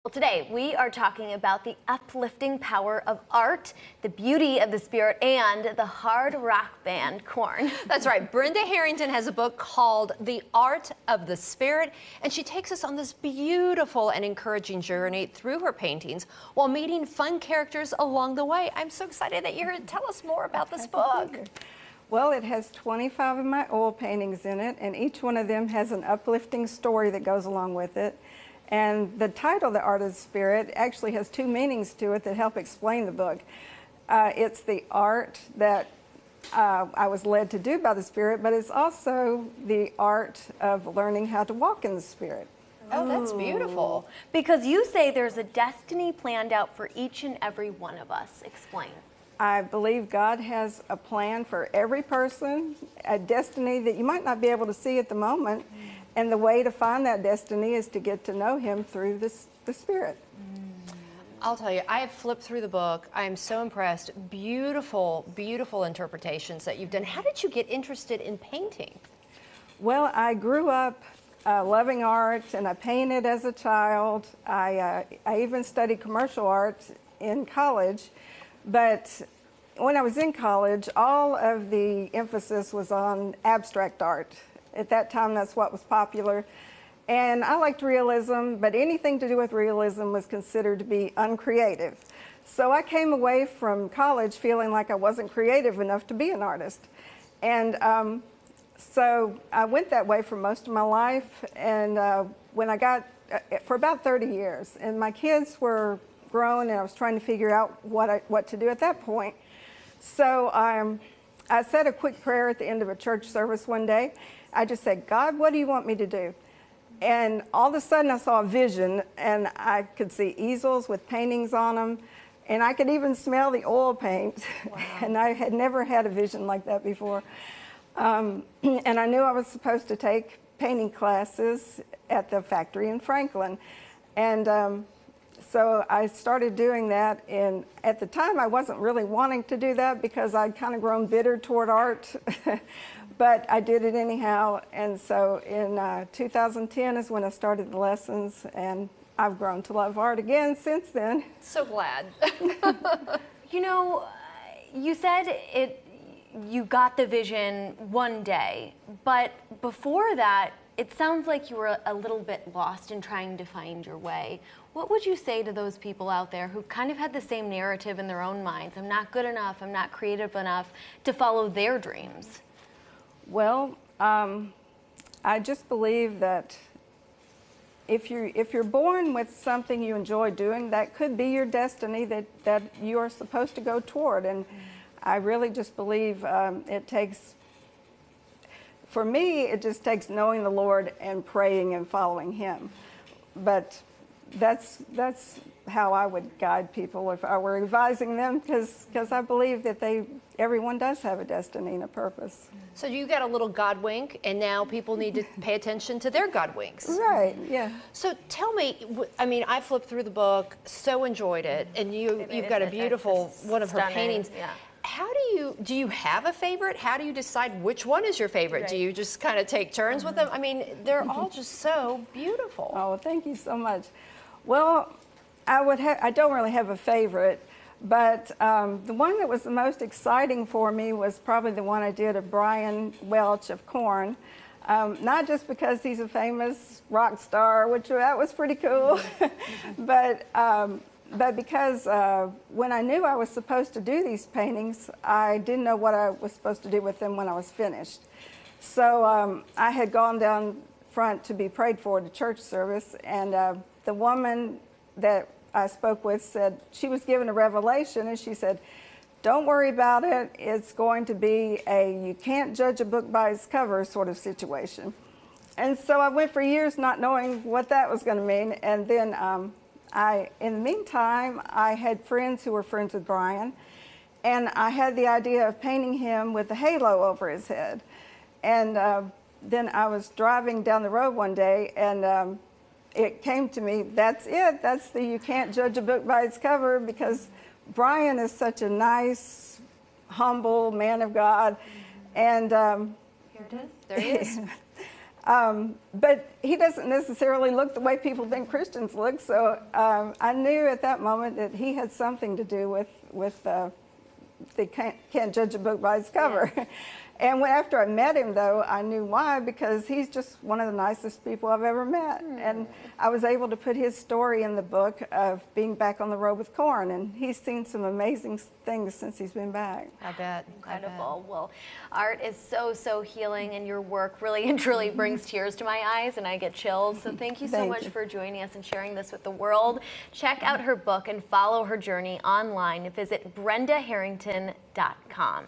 Well, today we are talking about the uplifting power of art, the beauty of the spirit, and the hard rock band Korn. That's right. Brenda Harrington has a book called The Art of the Spirit, and she takes us on this beautiful and encouraging journey through her paintings while meeting fun characters along the way. I'm so excited that you're here to tell us more about this book. Well, it has 25 of my oil paintings in it, and each one of them has an uplifting story that goes along with it. And the title, The Art of the Spirit, actually has two meanings to it that help explain the book. It's the art that I was led to do by the Spirit, but it's also the art of learning how to walk in the Spirit. Oh, that's beautiful. Because you say there's a destiny planned out for each and every one of us. Explain. I believe God has a plan for every person, a destiny that you might not be able to see at the moment. And the way to find that destiny is to get to know Him through the Spirit. I'll tell you, I have flipped through the book. I am so impressed. Beautiful, beautiful interpretations that you've done. How did you get interested in painting? Well, I grew up loving art, and I painted as a child. I even studied commercial art in college. But when I was in college, all of the emphasis was on abstract art. At that time, that's what was popular. And I liked realism, but anything to do with realism was considered to be uncreative. So I came away from college feeling like I wasn't creative enough to be an artist. And so I went that way for most of my life. And when I got, for about 30 years, and my kids were grown, and I was trying to figure out what to do at that point. So I said a quick prayer at the end of a church service one day. I just said, God, what do you want me to do? And all of a sudden I saw a vision, and I could see easels with paintings on them, and I could even smell the oil paint. Wow. And I had never had a vision like that before. And I knew I was supposed to take painting classes at the factory in Franklin. And so I started doing that, and at the time I wasn't really wanting to do that because I'd kind of grown bitter toward art. But I did it anyhow, and so in 2010 is when I started the lessons, and I've grown to love art again since then. So glad. You know, you said you got the vision one day, but before that, it sounds like you were a little bit lost in trying to find your way. What would you say to those people out there who kind of had the same narrative in their own minds? I'm not good enough, I'm not creative enough to follow their dreams. Well, I just believe that if you're born with something you enjoy doing, that could be your destiny that you are supposed to go toward. And I really just believe it takes, for me, it just takes knowing the Lord and praying and following Him. But that's how I would guide people if I were advising them, because I believe that everyone does have a destiny and a purpose. So you got a little God wink, and now people need to pay attention to their God winks. Right, yeah. So tell me, I mean, I flipped through the book, so enjoyed it, and you've got a beautiful one of her paintings. Yeah. How do you have a favorite? How do you decide which one is your favorite? Right. Do you just kind of take turns with them? I mean, they're all just so beautiful. Oh, thank you so much. Well, I don't really have a favorite, but the one that was the most exciting for me was probably the one I did of Brian Welch of Korn. Not just because he's a famous rock star, which that was pretty cool, but because when I knew I was supposed to do these paintings, I didn't know what I was supposed to do with them when I was finished. So I had gone down front to be prayed for at a church service, and the woman that I spoke with said she was given a revelation, and she said, don't worry about it. It's going to be you can't judge a book by its cover sort of situation. And so I went for years not knowing what that was going to mean. And then in the meantime, I had friends who were friends with Brian, and I had the idea of painting him with a halo over his head. And then I was driving down the road one day, and it came to me, that's it. That's the you can't judge a book by its cover, because Brian is such a nice, humble man of God. And here it is. There he is. But he doesn't necessarily look the way people think Christians look. So I knew at that moment that he had something to do with they can't judge a book by its cover. Yeah. And after I met him, though, I knew why, because he's just one of the nicest people I've ever met. And I was able to put his story in the book of being back on the road with corn, and he's seen some amazing things since he's been back. I bet. Incredible. Well, art is so healing, and your work really and truly brings tears to my eyes, and I get chills. So thank you so much for joining us and sharing this with the world. Check out her book and follow her journey online. Visit BrendaHarrington.com.